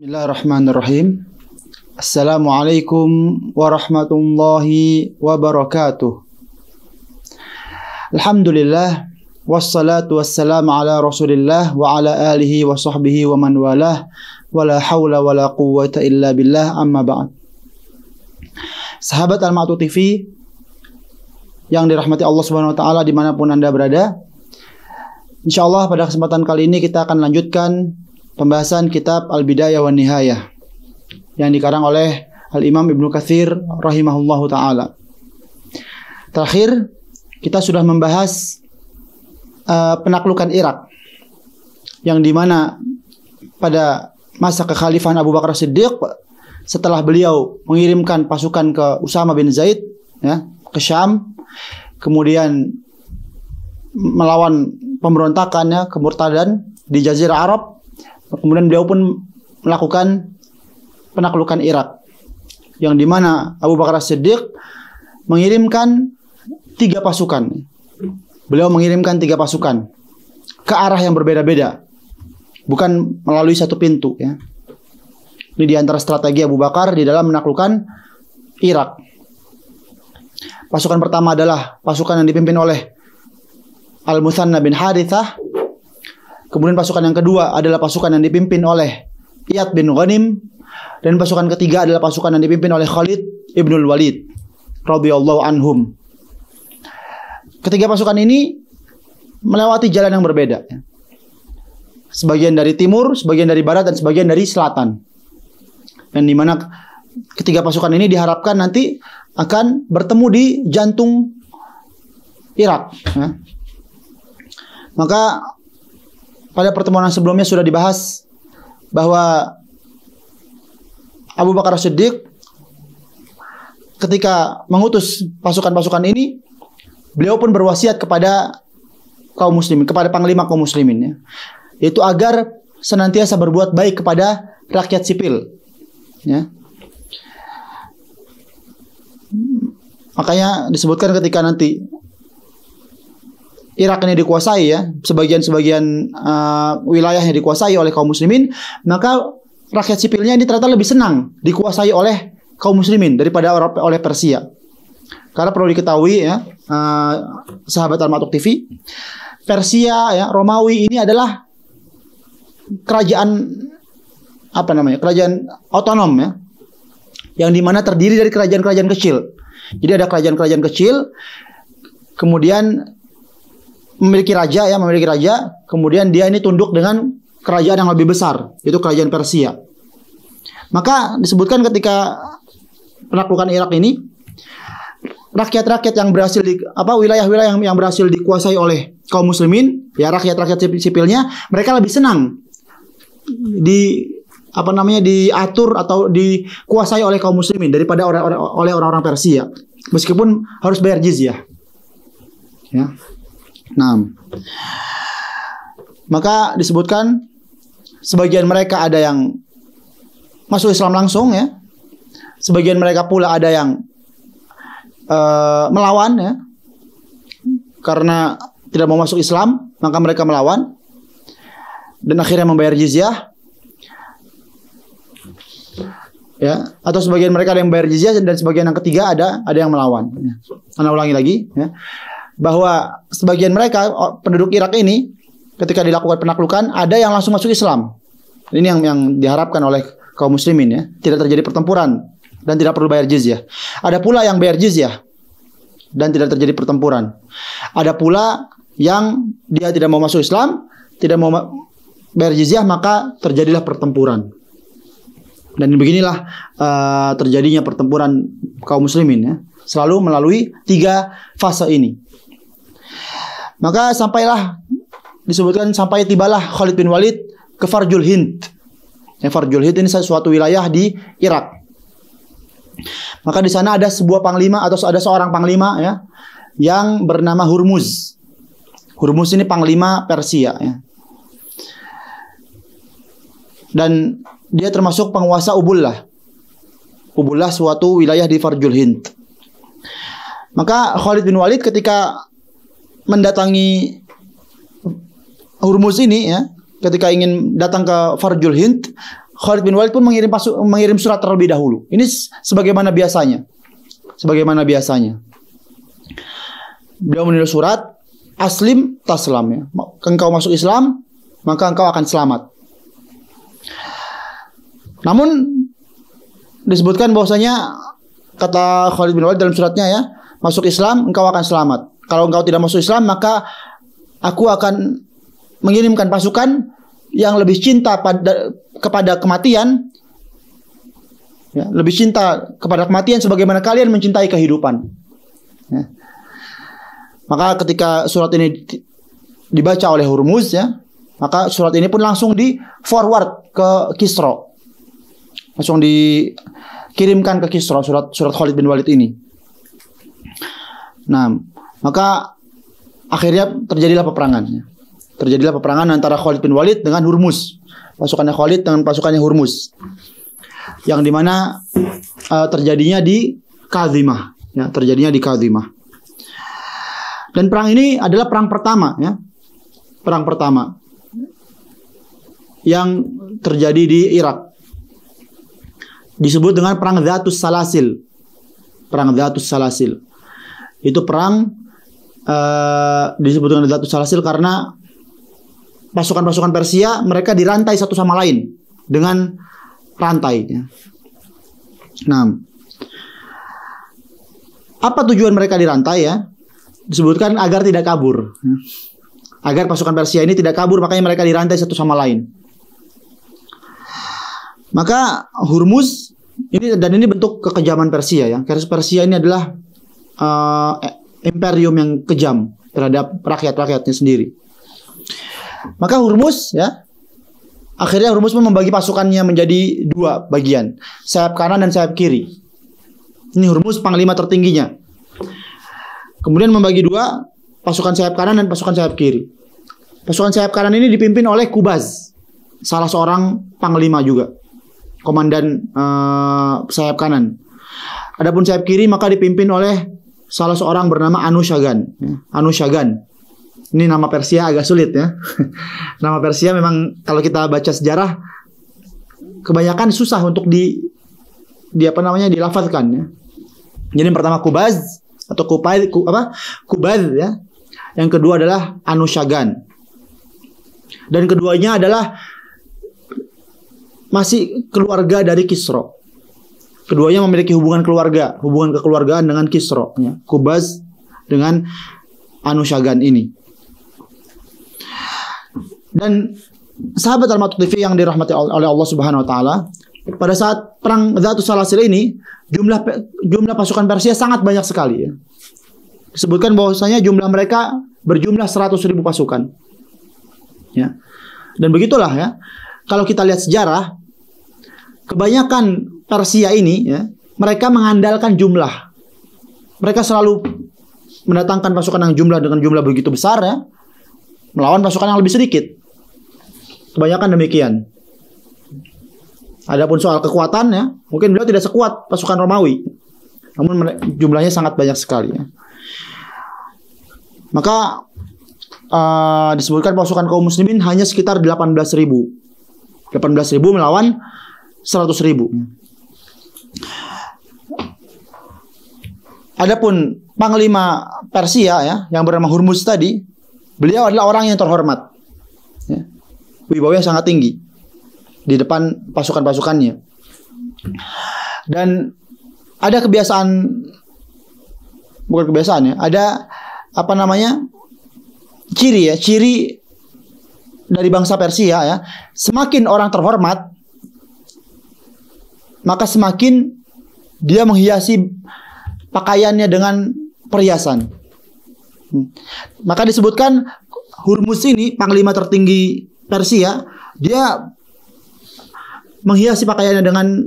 Bismillahirrahmanirrahim. Assalamualaikum warahmatullahi wabarakatuh. Alhamdulillah, wassalatu wassalamu ala Rasulillah wa ala alihi wa sahbihi wa man walah, wala hawla wala quwwata illa billah, amma ba'd. Sahabat Al-Ma'tu TV yang dirahmati Allah Subhanahu wa taala dimanapun Anda berada, insyaallah pada kesempatan kali ini kita akan lanjutkan pembahasan kitab Al-Bidayah wan Nihayah yang dikarang oleh Al-Imam Ibnu Katsir rahimahullahu taala. Terakhir kita sudah membahas penaklukan Irak, yang dimana pada masa kekhalifahan Abu Bakar Siddiq, setelah beliau mengirimkan pasukan ke Usama bin Zaid ya, ke Syam, kemudian melawan pemberontakannya, kemurtadan di Jazirah Arab. Kemudian beliau pun melakukan penaklukan Irak, yang dimana Abu Bakar Siddiq mengirimkan 3 pasukan. Beliau mengirimkan 3 pasukan ke arah yang berbeda-beda, bukan melalui satu pintu ya. Ini diantara strategi Abu Bakar di dalam menaklukkan Irak. Pasukan pertama adalah pasukan yang dipimpin oleh Al-Muthanna bin Harithah. Kemudian pasukan yang kedua adalah pasukan yang dipimpin oleh Iyad bin Ghanim. Dan pasukan ketiga adalah pasukan yang dipimpin oleh Khalid ibnul Walid radhiyallahu anhum. Ketiga pasukan ini melewati jalan yang berbeda. Sebagian dari timur, sebagian dari barat, dan sebagian dari selatan. Dan di mana ketiga pasukan ini diharapkan nanti akan bertemu di jantung Irak. Maka pada pertemuan yang sebelumnya sudah dibahas bahwa Abu Bakar Siddiq ketika mengutus pasukan-pasukan ini, beliau pun berwasiat kepada kaum muslimin, kepada panglima kaum muslimin ya, yaitu agar senantiasa berbuat baik kepada rakyat sipil ya. Makanya disebutkan ketika nanti Irak ini dikuasai ya, sebagian wilayahnya dikuasai oleh kaum muslimin, maka rakyat sipilnya ini ternyata lebih senang dikuasai oleh kaum muslimin daripada oleh Persia. Karena perlu diketahui ya, sahabat Al-Ma'tu TV, Persia ya, Romawi ini adalah kerajaan kerajaan otonom ya, yang dimana terdiri dari kerajaan-kerajaan kecil. Jadi ada kerajaan-kerajaan kecil, kemudian memiliki raja, kemudian dia ini tunduk dengan kerajaan yang lebih besar, yaitu kerajaan Persia. Maka disebutkan ketika penaklukan Irak ini, rakyat-rakyat yang berhasil wilayah-wilayah yang berhasil dikuasai oleh kaum muslimin, ya rakyat-rakyat sipilnya, mereka lebih senang diatur atau dikuasai oleh kaum muslimin daripada oleh orang-orang Persia, meskipun harus bayar jizyah. Ya. Nah, maka disebutkan sebagian mereka ada yang masuk Islam langsung ya, sebagian mereka pula ada yang melawan ya, karena tidak mau masuk Islam, maka mereka melawan dan akhirnya membayar jizyah ya. Atau sebagian mereka ada yang membayar jizyah, dan sebagian yang ketiga ada yang melawan ya. Saya ulangi lagi ya, bahwa sebagian mereka penduduk Irak ini ketika dilakukan penaklukan ada yang langsung masuk Islam. Ini yang diharapkan oleh kaum muslimin ya, tidak terjadi pertempuran dan tidak perlu bayar jizyah. Ada pula yang bayar jizyah dan tidak terjadi pertempuran. Ada pula yang dia tidak mau masuk Islam, tidak mau bayar jizyah, maka terjadilah pertempuran. Dan beginilah terjadinya pertempuran kaum muslimin ya, selalu melalui 3 fase ini. Maka disebutkan sampai tibalah Khalid bin Walid ke Farjul Hind. Ya, Farjul Hind ini suatu wilayah di Irak. Maka di sana ada sebuah panglima atau ada seorang panglima ya, yang bernama Hurmuz. Hurmuz ini panglima Persia ya. Dan dia termasuk penguasa Ubullah. Ubullah suatu wilayah di Farjul Hind. Maka Khalid bin Walid ketika mendatangi Hurmuz ini ya, ketika ingin datang ke Farjul Hind, Khalid bin Walid pun mengirim surat terlebih dahulu. Ini sebagaimana biasanya. Sebagaimana biasanya. Beliau menulis surat, aslim taslam ya. Engkau masuk Islam, maka engkau akan selamat. Namun disebutkan bahwasanya kata Khalid bin Walid dalam suratnya ya, masuk Islam engkau akan selamat. Kalau engkau tidak masuk Islam, maka aku akan mengirimkan pasukan yang lebih cinta kepada kematian, ya, lebih cinta kepada kematian sebagaimana kalian mencintai kehidupan. Ya. Maka ketika surat ini dibaca oleh Hurmuz ya, maka surat ini pun langsung di forward ke Kisra. Langsung dikirimkan ke Kisra surat Khalid bin Walid ini. Nah, maka akhirnya terjadilah peperangan. Terjadilah peperangan antara Khalid bin Walid dengan Hurmuz. Pasukannya Khalid dengan pasukannya Hurmuz. Yang dimana terjadinya di Kadhimah. Ya, terjadinya di Kadhimah. Dan perang ini adalah perang pertama, ya, perang pertama yang terjadi di Irak. Disebut dengan perang Dzatus Salasil. Perang Dzatus Salasil. Itu perang disebut dengan Dzatus Salasil karena pasukan-pasukan Persia mereka dirantai satu sama lain dengan rantai. Ya. Nah, apa tujuan mereka dirantai ya? Disebutkan agar tidak kabur. Agar pasukan Persia ini tidak kabur, makanya mereka dirantai satu sama lain. Maka Hurmuz ini, dan ini bentuk kekejaman Persia ya. Karena Persia ini adalah imperium yang kejam terhadap rakyat-rakyatnya sendiri. Maka Hurmuz ya, akhirnya Hurmuz pun membagi pasukannya menjadi dua bagian, sayap kanan dan sayap kiri. Ini Hurmuz panglima tertingginya. Kemudian membagi dua, pasukan sayap kanan dan pasukan sayap kiri. Pasukan sayap kanan ini dipimpin oleh Kubaz, salah seorang panglima juga, komandan sayap kanan. Adapun sayap kiri maka dipimpin oleh salah seorang bernama Anushagan. Anushagan. Ini nama Persia agak sulit ya. Nama Persia memang kalau kita baca sejarah kebanyakan susah untuk dilafazkan ya. Jadi yang pertama Kubaz atau Kubaz ya. Yang kedua adalah Anushagan. Dan keduanya adalah masih keluarga dari Kisra. Keduanya memiliki hubungan kekeluargaan dengan Kisra ya. Kubaz dengan Anushagan ini. Dan sahabat Al-Matuq TV yang dirahmati oleh Allah Subhanahu wa taala, pada saat perang Dzatus Salasil ini jumlah pasukan Persia sangat banyak sekali ya. Disebutkan bahwasanya jumlah mereka berjumlah 100.000 pasukan. Ya. Dan begitulah ya. Kalau kita lihat sejarah, kebanyakan Persia ini ya, mereka mengandalkan jumlah. Mereka selalu mendatangkan pasukan yang dengan jumlah begitu besar ya, melawan pasukan yang lebih sedikit. Kebanyakan demikian. Adapun soal kekuatan ya, mungkin beliau tidak sekuat pasukan Romawi. Namun jumlahnya sangat banyak sekali ya. Maka disebutkan pasukan kaum muslimin hanya sekitar 18.000. 18.000 melawan 100.000. Adapun panglima Persia ya, yang bernama Hurmuz tadi, beliau adalah orang yang terhormat. Ya. Wibawanya sangat tinggi di depan pasukan-pasukannya. Dan ada kebiasaan, bukan kebiasaan ya, ada ciri dari bangsa Persia ya. Semakin orang terhormat, maka semakin dia menghiasi pakaiannya dengan perhiasan. Maka disebutkan Hurmuz ini panglima tertinggi Persia, dia menghiasi pakaiannya dengan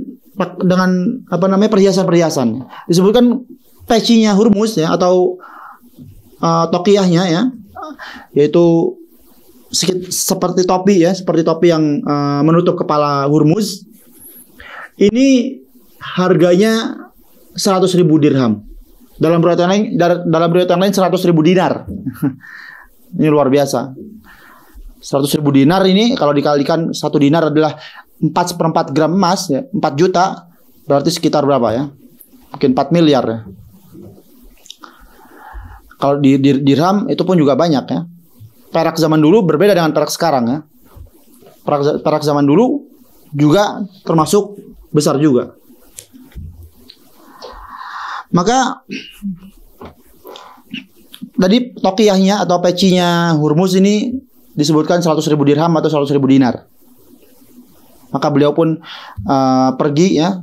perhiasan-perhiasan. Disebutkan pecinya Hurmuz ya, atau tokiyahnya ya, yaitu seperti topi ya, seperti topi yang menutup kepala Hurmuz. Ini harganya 100.000 dirham. Dalam riwayat yang lain 100.000 dinar. Ini luar biasa. 100.000 dinar ini kalau dikalikan 1 dinar adalah 4/4 gram emas ya, 4 juta berarti sekitar berapa ya? Mungkin 4 miliar ya. Kalau di dirham itu pun juga banyak ya. Perak zaman dulu berbeda dengan perak sekarang ya. Perak zaman dulu juga termasuk besar juga. Maka tadi tokiyahnya atau pecinya Hurmuz ini disebutkan 100.000 dirham atau 100.000 dinar. Maka beliau pun pergi ya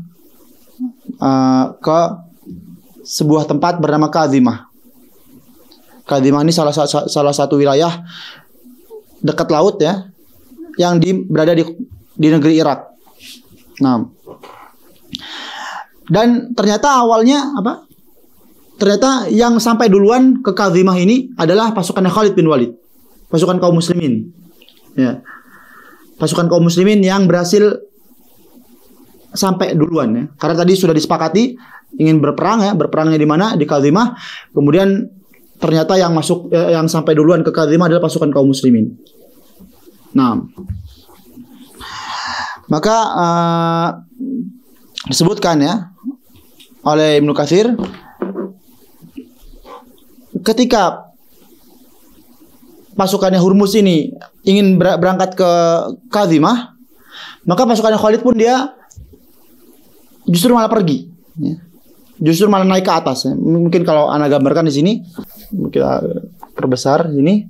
ke sebuah tempat bernama Kadhimah. Kadhimah ini salah satu wilayah dekat laut ya, yang berada di negeri Irak. Nah, dan ternyata awalnya apa? Ternyata yang sampai duluan ke Kadhimah ini adalah pasukan Khalid bin Walid, pasukan kaum muslimin. Ya. Pasukan kaum muslimin yang berhasil sampai duluan ya. Karena tadi sudah disepakati ingin berperang ya, berperangnya di mana? Di Kadhimah. Kemudian ternyata yang yang sampai duluan ke Kadhimah adalah pasukan kaum muslimin. Nah, maka disebutkan ya oleh Ibnu Katsir, ketika pasukannya Hurmuz ini ingin berangkat ke Kadhimah, maka pasukannya Khalid pun dia justru malah pergi ya. Justru malah naik ke atas ya. Mungkin kalau Anda gambarkan di sini, kita perbesar ini.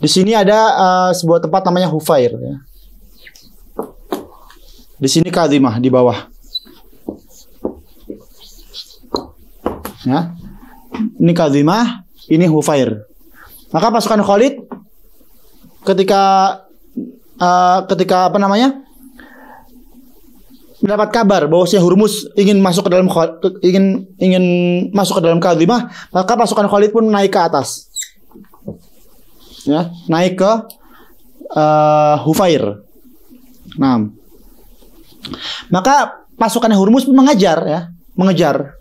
Di sini ada sebuah tempat namanya Hufair ya. Di sini Kadhimah di bawah. Ya. Ini Kadhimah, ini Hufair. Maka pasukan Khalid ketika apa namanya? Mendapat kabar bahwa si Hurmuz ingin masuk ke dalam masuk ke dalam Kadhimah, maka pasukan Khalid pun naik ke atas. Ya, naik ke Hufair. Nah, maka pasukan Hurmuz pun mengejar ya, mengejar.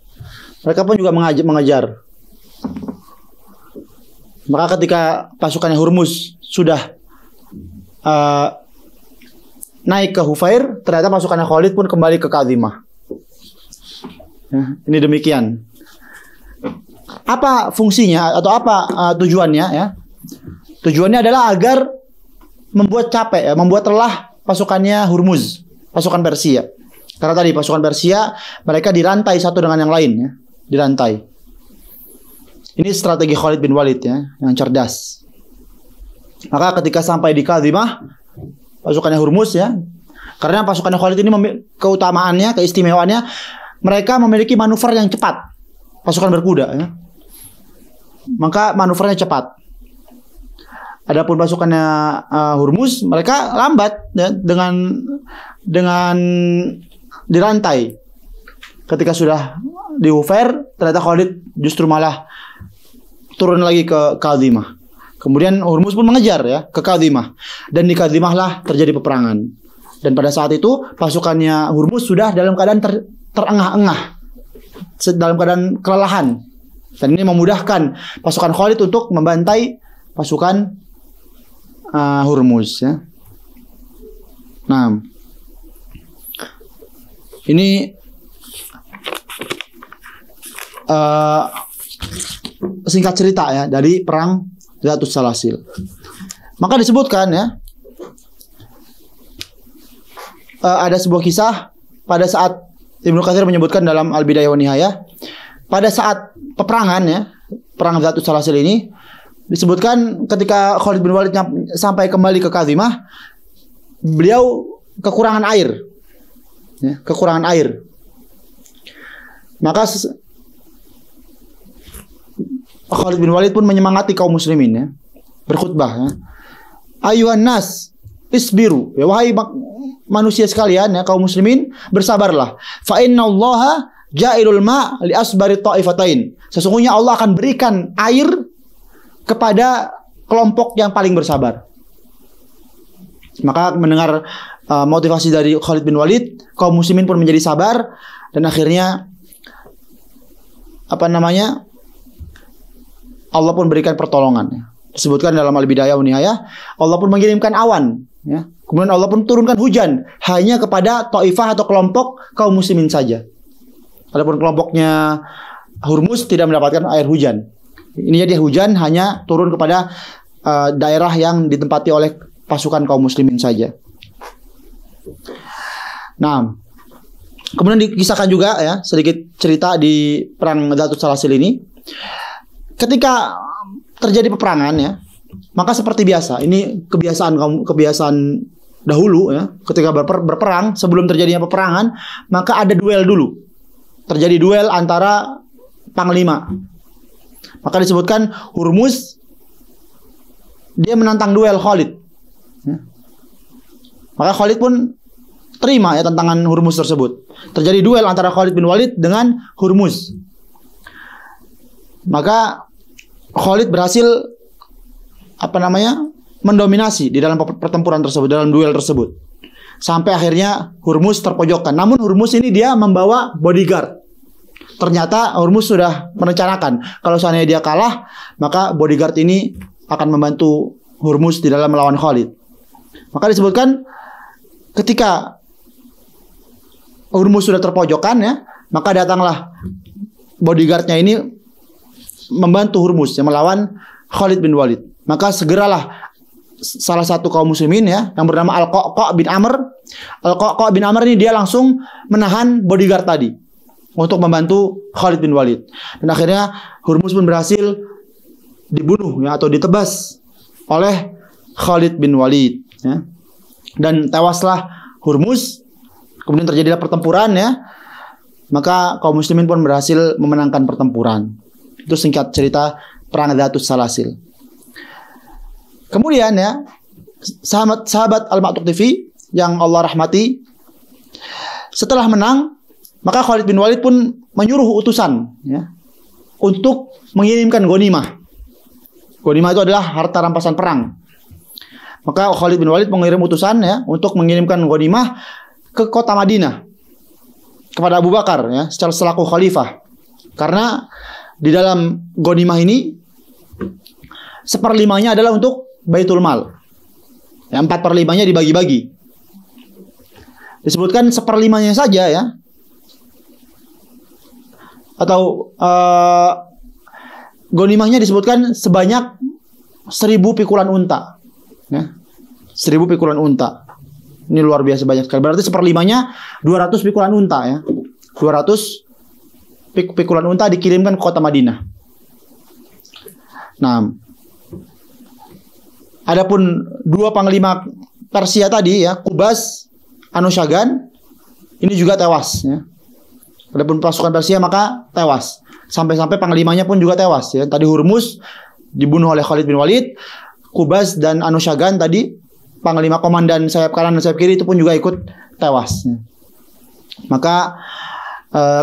Mereka pun juga mengejar. Maka ketika pasukan Hurmuz sudah naik ke Hufair, ternyata pasukan Khalid pun kembali ke Kadhimah. Ya, ini demikian. Apa fungsinya atau apa tujuannya ya? Tujuannya adalah agar membuat capek ya, membuat lelah pasukannya Hurmuz, pasukan Persia. Karena tadi pasukan Persia mereka dirantai satu dengan yang lain ya, dirantai. Ini strategi Khalid bin Walid ya, yang cerdas. Maka ketika sampai di Kadhimah, pasukannya Hurmuz ya, karena pasukan Khalid ini keutamaannya, keistimewaannya, mereka memiliki manuver yang cepat, pasukan berkuda ya. Maka manuvernya cepat. Adapun pasukannya Hurmuz, mereka lambat ya, dengan dirantai. Ketika sudah di Hufair, ternyata Khalid justru malah turun lagi ke Kadhimah. Kemudian Hurmuz pun mengejar ya ke Kadhimah, dan di Kadhimah lah terjadi peperangan. Dan pada saat itu pasukannya Hurmuz sudah dalam keadaan terengah-engah, dalam keadaan kelelahan. Dan ini memudahkan pasukan Khalid untuk membantai pasukan Hurmuz ya. Nah, ini singkat cerita ya dari perang Zatus Salasil. Maka disebutkan ya, ada sebuah kisah pada saat Ibnu Katsir menyebutkan dalam Al-Bidayah wa Nihayah, pada saat peperangan ya, perang Zatus Salasil ini disebutkan ketika Khalid bin Walid sampai kembali ke Kadhimah, beliau kekurangan air ya, kekurangan air. Maka Khalid bin Walid pun menyemangati kaum muslimin ya, berkhutbah ya. Ayuhan nas isbiru, ya wahai manusia sekalian ya, kaum muslimin, bersabarlah. Fa innallaha ja'ilul ma' li asbari ta'ifatain. Sesungguhnya Allah akan berikan air kepada kelompok yang paling bersabar. Maka mendengar motivasi dari Khalid bin Walid, kaum muslimin pun menjadi sabar, dan akhirnya apa namanya? Allah pun berikan pertolongan. Disebutkan dalam Al-Bidayah wa Nihayah, Allah pun mengirimkan awan ya. Kemudian Allah pun turunkan hujan hanya kepada taifah atau kelompok kaum muslimin saja. Adapun kelompoknya Hurmuz tidak mendapatkan air hujan. Ini jadi hujan hanya turun kepada daerah yang ditempati oleh pasukan kaum muslimin saja. Nah, kemudian dikisahkan juga ya sedikit cerita di perang Dhatus Salasil ini. Ketika terjadi peperangan ya, maka seperti biasa, ini kebiasaan dahulu ya, ketika berperang sebelum terjadinya peperangan, maka ada duel dulu. Terjadi duel antara panglima. Maka disebutkan Hurmuz dia menantang duel Khalid. Maka Khalid pun terima ya tantangan Hurmuz tersebut. Terjadi duel antara Khalid bin Walid dengan Hurmuz. Maka Khalid berhasil mendominasi di dalam pertempuran tersebut, dalam duel tersebut. Sampai akhirnya Hurmuz terpojokkan. Namun Hurmuz ini dia membawa bodyguard. Ternyata Hurmuz sudah merencanakan kalau seandainya dia kalah, maka bodyguard ini akan membantu Hurmuz di dalam melawan Khalid. Maka disebutkan ketika Hurmuz sudah terpojokkan ya, maka datanglah bodyguardnya ini membantu Hurmuz yang melawan Khalid bin Walid. Maka segeralah salah satu kaum muslimin ya yang bernama Al-Qa'qa' bin Amr. Al-Qa'qa' bin Amr ini dia langsung menahan bodyguard tadi untuk membantu Khalid bin Walid. Dan akhirnya Hurmuz pun berhasil dibunuh ya atau ditebas oleh Khalid bin Walid ya. Dan tewaslah Hurmuz. Kemudian terjadilah pertempuran ya. Maka kaum muslimin pun berhasil memenangkan pertempuran. Itu singkat cerita perang Dhatus Salasil. Kemudian ya, sahabat Al-Ma'tuq TV yang Allah rahmati, setelah menang, maka Khalid bin Walid pun menyuruh utusan ya, untuk mengirimkan ghanimah. Ghanimah itu adalah harta rampasan perang. Maka Khalid bin Walid mengirim utusan ya untuk mengirimkan ghanimah ke kota Madinah kepada Abu Bakar ya, secara selaku khalifah. Karena di dalam ghanimah ini 1/5-nya adalah untuk Baitul Mal. Ya, 4/5-nya dibagi-bagi. Disebutkan 1/5-nya saja ya. Atau ghanimahnya disebutkan sebanyak 1000 pikulan unta. Ya. 1000 pikulan unta. Ini luar biasa banyak sekali. Berarti 1/5-nya 200 pikulan unta ya. 200 pikulan unta dikirimkan ke kota Madinah. Nah, adapun dua panglima Persia tadi ya, Qubas, Anushagan, ini juga tewas ya. Adapun pasukan Persia maka tewas. Sampai-sampai panglimanya pun juga tewas ya. Tadi Hurmuz dibunuh oleh Khalid bin Walid, Qubas dan Anushagan tadi panglima komandan sayap kanan dan sayap kiri itu pun juga ikut tewas ya. Maka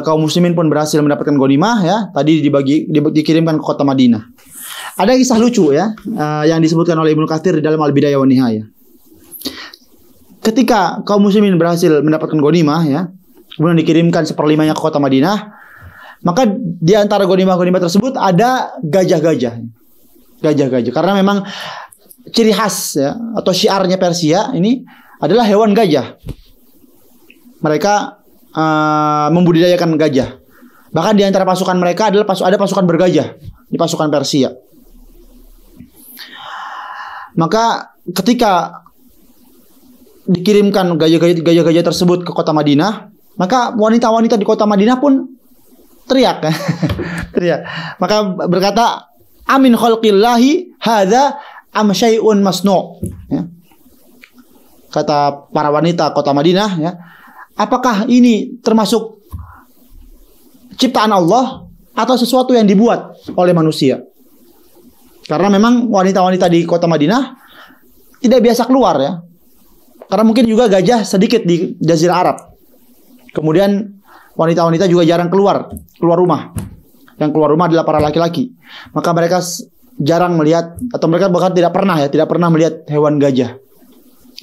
kaum muslimin pun berhasil mendapatkan ghanimah ya. Tadi dikirimkan ke kota Madinah. Ada kisah lucu ya yang disebutkan oleh Ibnu Katsir di dalam Al-Bidayah wa Nihayah. Ketika kaum muslimin berhasil mendapatkan ghanimah ya, kemudian dikirimkan 1/5-nya ke kota Madinah, maka di antara ghanimah-ghanimah tersebut ada gajah-gajah. Gajah-gajah karena memang ciri khas ya atau syiarnya Persia ini adalah hewan gajah. Mereka membudidayakan gajah. Bahkan di antara pasukan mereka adalah ada pasukan bergajah di pasukan Persia. Maka ketika dikirimkan gajah-gajah tersebut ke kota Madinah, maka wanita-wanita di kota Madinah pun teriak. Teriak. Maka berkata, "Amin khalqillahi hadza am syai'un masnu'." Ya. Kata para wanita kota Madinah ya, apakah ini termasuk ciptaan Allah atau sesuatu yang dibuat oleh manusia? Karena memang wanita-wanita di kota Madinah tidak biasa keluar ya. Karena mungkin juga gajah sedikit di Jazirah Arab. Kemudian wanita-wanita juga jarang keluar rumah. Yang keluar rumah adalah para laki-laki. Maka mereka jarang melihat, atau mereka bahkan tidak pernah melihat hewan gajah.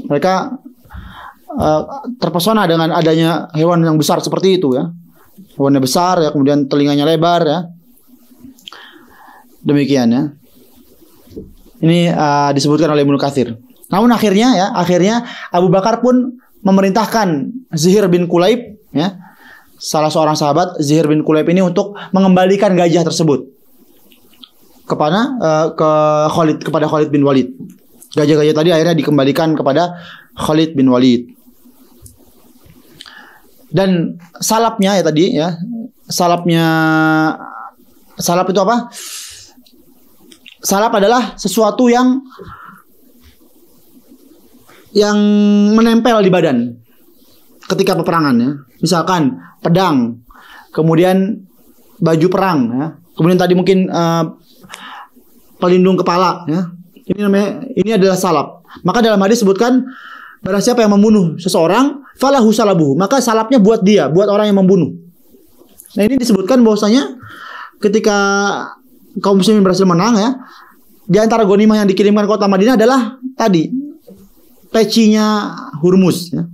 Mereka terpesona dengan adanya hewan yang besar seperti itu ya. Hewannya besar ya, kemudian telinganya lebar ya. Demikian ya. Ini disebutkan oleh Ibnu Katsir. Namun akhirnya Abu Bakar pun memerintahkan Zuhair bin Kulaib, ya, salah seorang sahabat Zuhair bin Kulaib ini untuk mengembalikan gajah tersebut kepada Khalid bin Walid. Gajah-gajah tadi akhirnya dikembalikan kepada Khalid bin Walid. Dan salapnya ya tadi ya, salap itu apa? Salap adalah sesuatu yang menempel di badan ketika peperangan, ya. Misalkan pedang, kemudian baju perang, ya. Kemudian tadi mungkin pelindung kepala, ya. Ini adalah salap. Maka dalam hadis disebutkan barang siapa yang membunuh seseorang, falahu salabuhu, maka salapnya buat dia, buat orang yang membunuh. Nah, ini disebutkan bahwasanya ketika kaum muslimin berhasil menang, ya, di antara ghanimah yang dikirimkan ke kota Madinah adalah tadi pecinya Hurmuz, ya.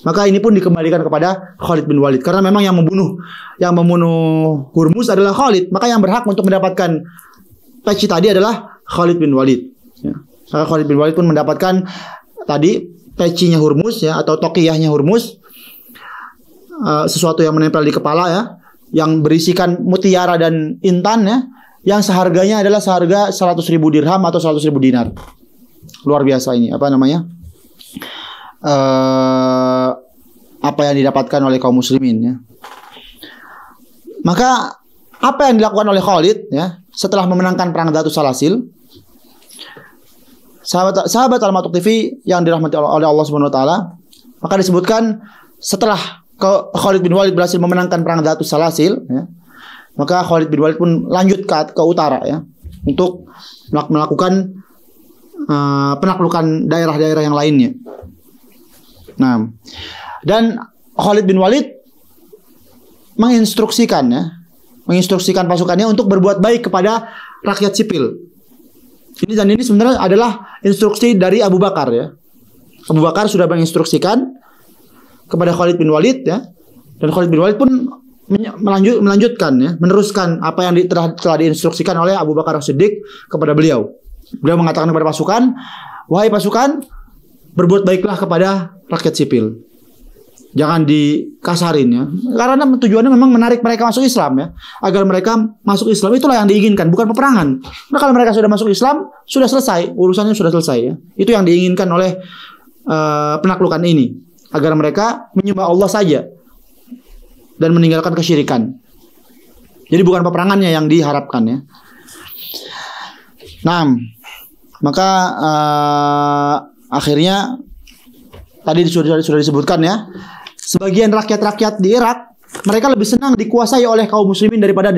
Maka ini pun dikembalikan kepada Khalid bin Walid karena memang yang membunuh Hurmuz adalah Khalid, maka yang berhak untuk mendapatkan peci tadi adalah Khalid bin Walid, ya. Maka Khalid bin Walid pun mendapatkan tadi pecinya Hurmuz, ya, atau tokiyahnya Hurmuz, sesuatu yang menempel di kepala, ya, yang berisikan mutiara dan intan, ya, yang seharganya adalah seharga 100.000 dirham atau 100.000 dinar. Luar biasa ini, apa namanya? Apa yang didapatkan oleh kaum muslimin, ya. Maka apa yang dilakukan oleh Khalid, ya, setelah memenangkan perang Dhatus Salasil, sahabat Al-Matuk TV yang dirahmati oleh Allah Subhanahu wa taala, maka disebutkan setelah Khalid bin Walid berhasil memenangkan perang Dhatus Salasil, ya, maka Khalid bin Walid pun lanjut ke utara, ya, untuk melakukan penaklukan daerah-daerah yang lainnya. Nah, dan Khalid bin Walid menginstruksikan pasukannya untuk berbuat baik kepada rakyat sipil. Ini sebenarnya adalah instruksi dari Abu Bakar, ya. Abu Bakar sudah menginstruksikan kepada Khalid bin Walid, ya, dan Khalid bin Walid pun melanjutkan, ya, meneruskan apa yang telah diinstruksikan oleh Abu Bakar As-Siddiq kepada beliau. Beliau mengatakan kepada pasukan, wahai pasukan, berbuat baiklah kepada rakyat sipil. Jangan dikasarin, ya. Karena tujuannya memang menarik mereka masuk Islam, ya. Agar mereka masuk Islam, itulah yang diinginkan, bukan peperangan. Nah, kalau mereka sudah masuk Islam, sudah selesai, urusannya sudah selesai, ya. Itu yang diinginkan oleh penaklukan ini, agar mereka menyembah Allah saja dan meninggalkan kesyirikan. Jadi bukan peperangannya yang diharapkan, ya. Nah, maka akhirnya tadi sudah disebutkan, ya, sebagian rakyat-rakyat di Irak mereka lebih senang dikuasai oleh kaum muslimin daripada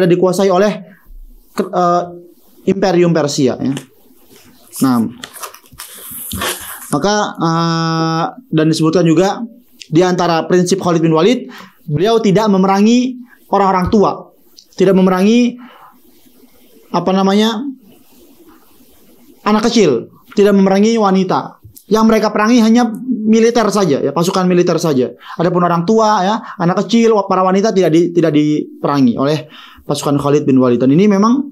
dikuasai oleh Imperium Persia, ya. Nah, maka dan disebutkan juga di antara prinsip Khalid bin Walid, beliau tidak memerangi orang-orang tua, tidak memerangi anak kecil, tidak memerangi wanita. Yang mereka perangi hanya militer saja, ya, pasukan militer saja. Adapun orang tua, ya, anak kecil, para wanita tidak diperangi oleh pasukan Khalid bin Walid. Dan ini memang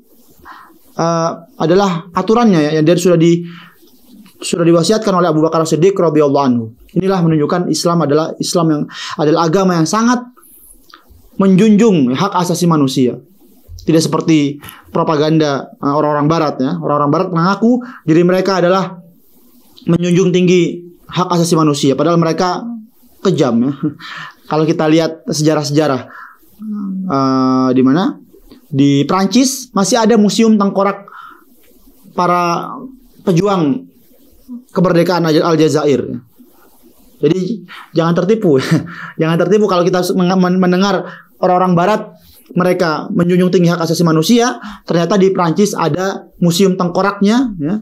adalah aturannya, ya, yang dari sudah diwasiatkan oleh Abu Bakar As-Siddiq radhiyallahu anhu. Inilah menunjukkan Islam adalah agama yang sangat menjunjung hak asasi manusia. Tidak seperti propaganda orang-orang Barat, ya. Orang-orang Barat mengaku diri mereka adalah menjunjung tinggi hak asasi manusia, padahal mereka kejam, ya. Kalau kita lihat sejarah-sejarah di mana di Prancis masih ada museum tengkorak para pejuang kemerdekaan Aljazair. Jadi jangan tertipu, jangan tertipu kalau kita mendengar orang-orang Barat mereka menjunjung tinggi hak asasi manusia, ternyata di Prancis ada museum tengkoraknya, ya,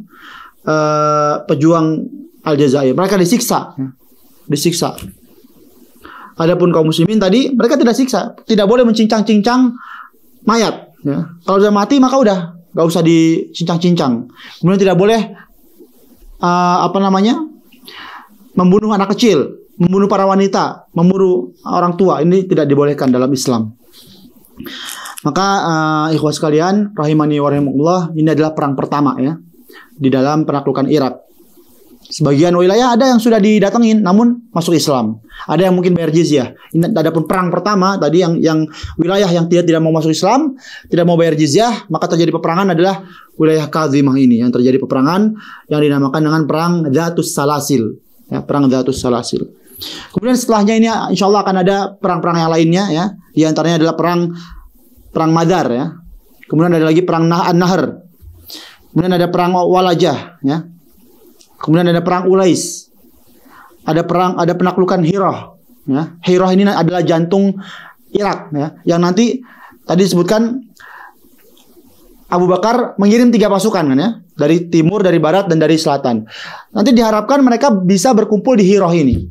pejuang Aljazair. Mereka disiksa, ya. Disiksa. Adapun kaum muslimin tadi mereka tidak siksa, tidak boleh mencincang-cincang mayat, ya. Kalau sudah mati maka udah nggak usah dicincang-cincang. Kemudian tidak boleh membunuh anak kecil, membunuh para wanita, membunuh orang tua. Ini tidak dibolehkan dalam Islam. Maka ikhwas sekalian rahimani wa rahimakumullah, ini adalah perang pertama, ya, di dalam penaklukan Irak. Sebagian wilayah ada yang sudah didatengin namun masuk Islam. Ada yang mungkin bayar jizyah. Ini adapun perang pertama tadi yang wilayah yang tidak mau masuk Islam, tidak mau bayar jizyah, maka terjadi peperangan adalah wilayah Kazimah ini yang terjadi peperangan yang dinamakan dengan perang Dzatus Salasil. Ya, perang Dzatus Salasil. Kemudian setelahnya ini insya Allah akan ada perang-perang yang lainnya ya. Di antaranya adalah perang Madar ya. Kemudian ada lagi perang An-Nahr. Kemudian ada perang Walajah ya. Kemudian ada perang Ulais. Ada penaklukan Hirah ya. Hirah ini adalah jantung Irak ya. Yang nanti tadi disebutkan Abu Bakar mengirim 3 pasukan kan ya. Dari timur, dari barat dan dari selatan. Nanti diharapkan mereka bisa berkumpul di Hirah ini.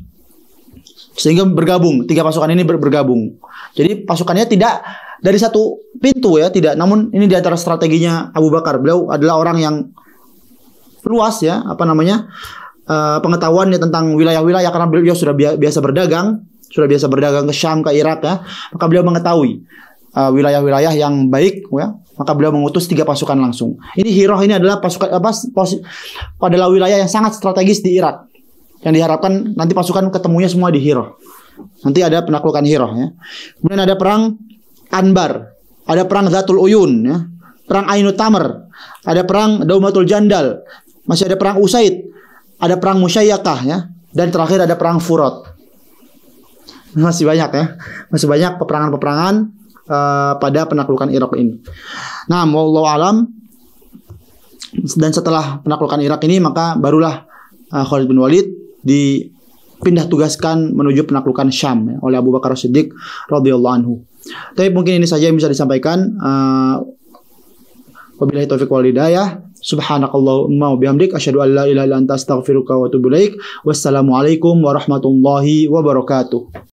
Sehingga bergabung, 3 pasukan ini bergabung. Jadi pasukannya tidak dari satu pintu ya, tidak. Namun ini di antara strateginya Abu Bakar. Beliau adalah orang yang luas ya, pengetahuannya tentang wilayah-wilayah karena beliau sudah biasa berdagang ke Syam, ke Irak ya. Maka beliau mengetahui wilayah-wilayah yang baik ya. Maka beliau mengutus 3 pasukan langsung. Ini Hirah ini adalah adalah wilayah yang sangat strategis di Irak. Yang diharapkan nanti pasukan ketemunya semua di Hirah. Nanti ada penaklukan Hirah ya. Kemudian ada perang Anbar, ada perang Zatul Uyun ya. Perang Ainut Tamr, ada perang Daumatul Jandal, masih ada perang Usaid, ada perang Musyayyakah ya, dan terakhir ada perang Furat. Masih banyak ya. Masih banyak peperangan-peperangan pada penaklukan Irak ini. Nah, wallahu alam. Dan setelah penaklukan Irak ini maka barulah Khalid bin Walid dipindah tugaskan menuju penaklukan Syam ya, oleh Abu Bakar As-Siddiq radhiyallahu anhu. Tapi mungkin ini saja yang bisa disampaikan. Wabillahi taufiq wal hidayah. Subhanakallahumma wa bihamdik asyhadu an la ilaha illa anta astaghfiruka wa atubu ilaik. Wassalamualaikum warahmatullahi wabarakatuh.